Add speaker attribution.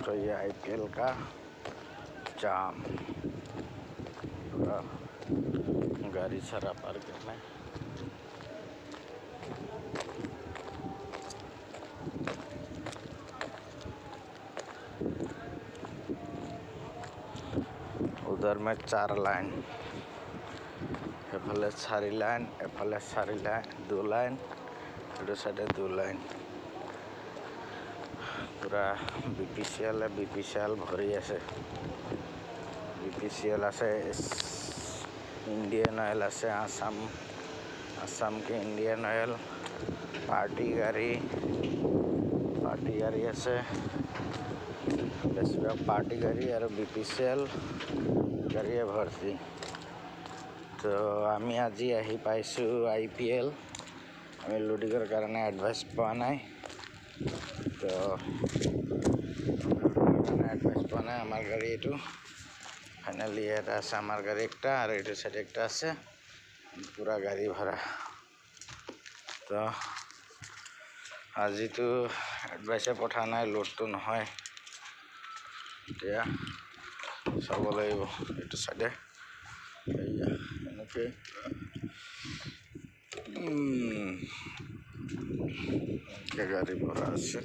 Speaker 1: तो ये IPL का जाम, पूरा गाड़ी सारा पार्किंग में। उधर में 4 लाइन, एफाले 4 लाइन, एफाले 4 लाइन, 2 लाइन, इधर साइडे 2 लाइन। पूरा BPCL भरी আছে। BPCL আছে, इंडियन ऑयल আছে, आसाम के इंडियन ऑयल, पार्टी गाड़ी আছে, बेसिक पार्टी गाड़ी और BPCL गाड़ी भर्ती। तो आमी আজি আহি পাইছো IPL। আমি লুডিংৰ কাৰণে এডভাইস পোৱা নাই, তো এডভাইস পোৱা নাই। আমার গাড়ি এইটো ফাইনালি এটা আছে, আমার গাড়ি একটা আর এইটো সাইডে একটা আছে, পুরা গাড়ি ভাড়া। তো আজিতো এডভাইসে পঠা নাই, লোডটো নহয়, এতিয়া চাব লাগিব এইটো সাইডে। এনেকে গাড়ি ভরা আছে।